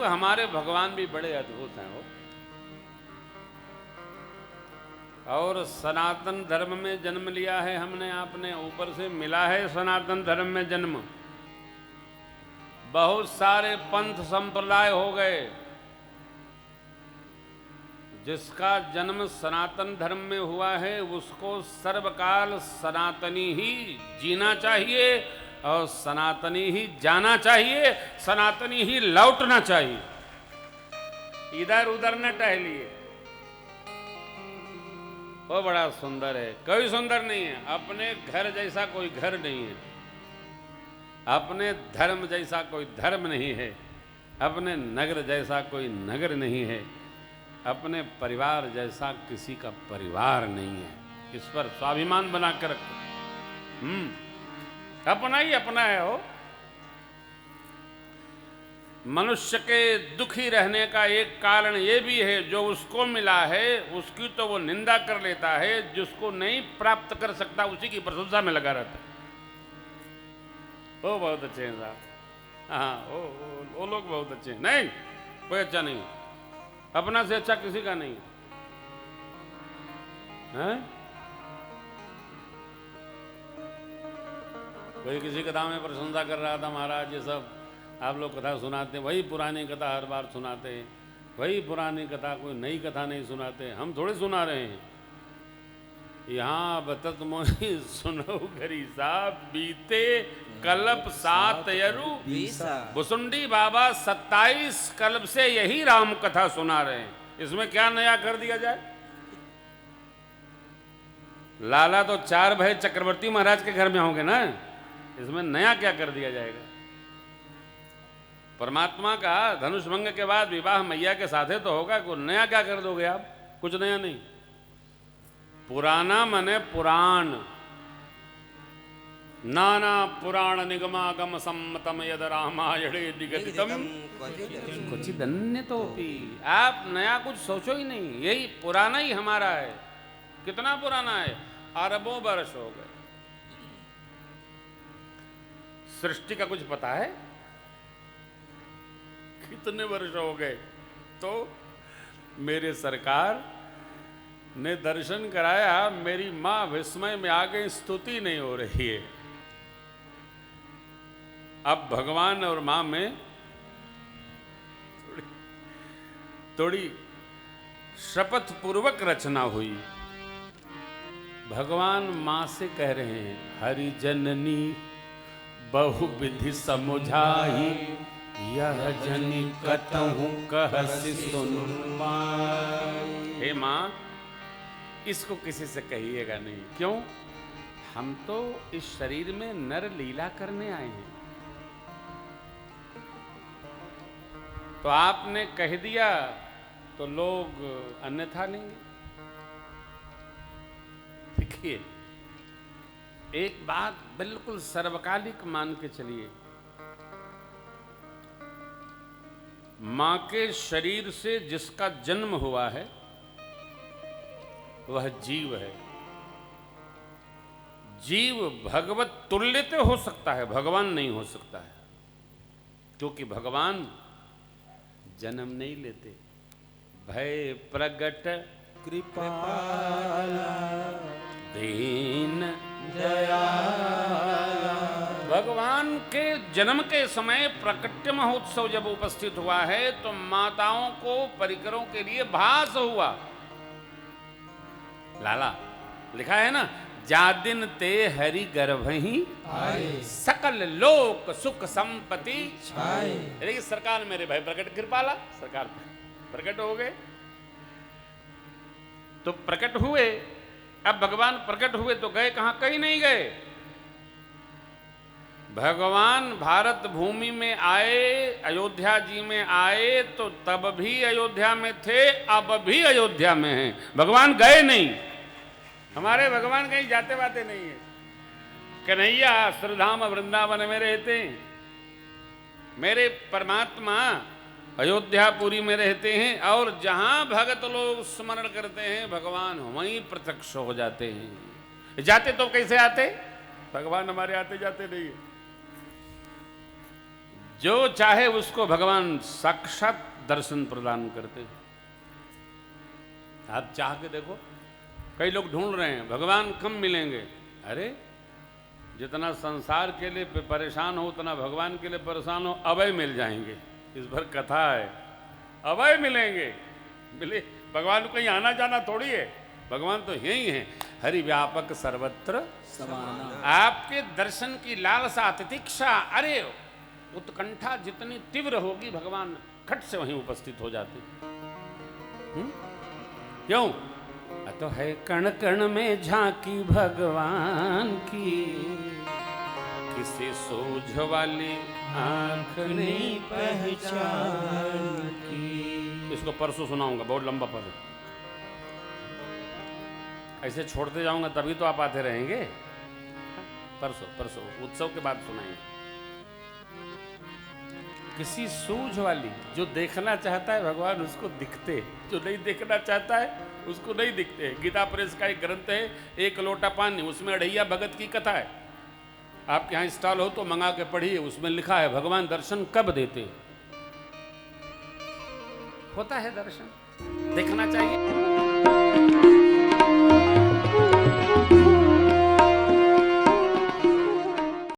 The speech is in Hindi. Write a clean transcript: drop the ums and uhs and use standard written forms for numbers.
हमारे भगवान भी बड़े अद्भुत हैं वो। और सनातन धर्म में जन्म लिया है हमने, आपने, ऊपर से मिला है सनातन धर्म में जन्म। बहुत सारे पंथ संप्रदाय हो गए, जिसका जन्म सनातन धर्म में हुआ है उसको सर्वकाल सनातनी ही जीना चाहिए और सनातनी ही जाना चाहिए, सनातनी ही लौटना चाहिए। इधर उधर न टहलिए। वो बड़ा सुंदर है, कोई सुंदर नहीं है। अपने घर जैसा कोई घर नहीं है, अपने धर्म जैसा कोई धर्म नहीं है, अपने नगर जैसा कोई नगर नहीं है, अपने परिवार जैसा किसी का परिवार नहीं है। इस पर स्वाभिमान बना कर रखो। अपना ही अपना है हो। मनुष्य के दुखी रहने का एक कारण ये भी है, जो उसको मिला है उसकी तो वो निंदा कर लेता है, जिसको नहीं प्राप्त कर सकता उसी की प्रशंसा में लगा रहता है। वो बहुत अच्छे हैं साहब, हाँ वो लोग बहुत अच्छे हैं। नहीं, कोई अच्छा नहीं, अपना से अच्छा किसी का नहीं है। कोई किसी कथा में प्रशंसा कर रहा था, महाराज ये सब आप लोग कथा सुनाते, वही पुरानी कथा हर बार सुनाते, वही पुरानी कथा, कोई नई कथा नहीं सुनाते। हम थोड़े सुना रहे हैं। यहाँ बतत मोही सुनो घरी साहब, बीते कल्प 7 यरु बुसुंडी बाबा 27 कल्प से यही राम कथा सुना रहे हैं। इसमें क्या नया कर दिया जाए? लाला तो 4 भाई चक्रवर्ती महाराज के घर में होंगे ना, इसमें नया क्या कर दिया जाएगा? परमात्मा का धनुष भंग के बाद विवाह मैया के साथे तो होगा, कोई नया क्या कर दोगे आप? कुछ नया नहीं। पुराना मने पुराण, नाना पुराण निगमागम सम्मतम यद रामायणे दिगदितम क्वचिदन्यतोपि। आप नया कुछ सोचो ही नहीं, यही पुराना ही हमारा है। कितना पुराना है? अरबों वर्ष हो गए। सृष्टि का कुछ पता है? कितने वर्ष हो गए? तो मेरे सरकार ने दर्शन कराया, मेरी मां विस्मय में आ गई, स्तुति नहीं हो रही है। अब भगवान और मां में थोड़ी शपथ पूर्वक रचना हुई। भगवान मां से कह रहे हैं, हरि जननी बहुविधि समुझाई, यह जनि कतहु कहसि सुनु। हे मां, इसको किसी से कहिएगा नहीं। क्यों? हम तो इस शरीर में नर लीला करने आए हैं। तो आपने कह दिया तो लोग अन्यथा लेंगे। देखिए, एक बात बिल्कुल सर्वकालिक मान के चलिए, मां के शरीर से जिसका जन्म हुआ है वह जीव है। जीव भगवत तुल्य तो हो सकता है, भगवान नहीं हो सकता है, क्योंकि भगवान जन्म नहीं लेते। भय प्रगट कृपाला दीन दयाला। भगवान के जन्म के समय प्रकट्य महोत्सव जब उपस्थित हुआ है तो माताओं को परिकरों के लिए भास हुआ। लाला लिखा है ना, जा दिन ते हरि गर्भहि आए, सकल लोक सुख संपत्ति छाए। देखिए, सरकार मेरे भाई प्रकट कृपाला, सरकार प्रकट हो गए। तो प्रकट हुए, अब भगवान प्रकट हुए तो गए कहां? कहीं नहीं गए। भगवान भारत भूमि में आए, अयोध्या जी में आए तो तब भी अयोध्या में थे, अब भी अयोध्या में हैं। भगवान गए नहीं। हमारे भगवान कहीं जाते बाते नहीं है। कन्हैया श्रीधाम वृंदावन में रहते हैं, मेरे परमात्मा अयोध्यापुरी में रहते हैं, और जहां भगत लोग स्मरण करते हैं भगवान वहीं प्रत्यक्ष हो जाते हैं। जाते तो कैसे आते? भगवान हमारे आते जाते नहीं है। जो चाहे उसको भगवान साक्षात दर्शन प्रदान करते हैं। आप चाह के देखो, कई लोग ढूंढ रहे हैं भगवान कम मिलेंगे। अरे जितना संसार के लिए परेशान हो उतना भगवान के लिए परेशान हो, अभय मिल जाएंगे। इस भर कथा है, अभय मिलेंगे। मिले भगवान को कहीं आना जाना थोड़ी है, भगवान तो यही है। हरि व्यापक सर्वत्र समाना। आपके दर्शन की लालसा तितिक्षा, अरे उत्कंठा जितनी तीव्र होगी भगवान खट से वहीं उपस्थित हो जाते। क्यों? तो है कण कण में झांकी भगवान की, किसी सूझ वाली आंख नहीं पहचान की। इसको परसों सुनाऊंगा, बहुत लंबा पद। ऐसे छोड़ते जाऊंगा तभी तो आप आते रहेंगे। परसों उत्सव के बाद सुनाएंगे। किसी सूझ वाली, जो देखना चाहता है भगवान उसको दिखते, जो नहीं देखना चाहता है उसको नहीं दिखते। गीता प्रेस का एक ग्रंथ है, एक लोटा पानी, उसमें अढ़ैया भगत की कथा है। आपके यहाँ स्टॉल हो तो मंगा के पढ़िए, उसमें लिखा है भगवान दर्शन कब देते। होता है दर्शन, देखना चाहिए।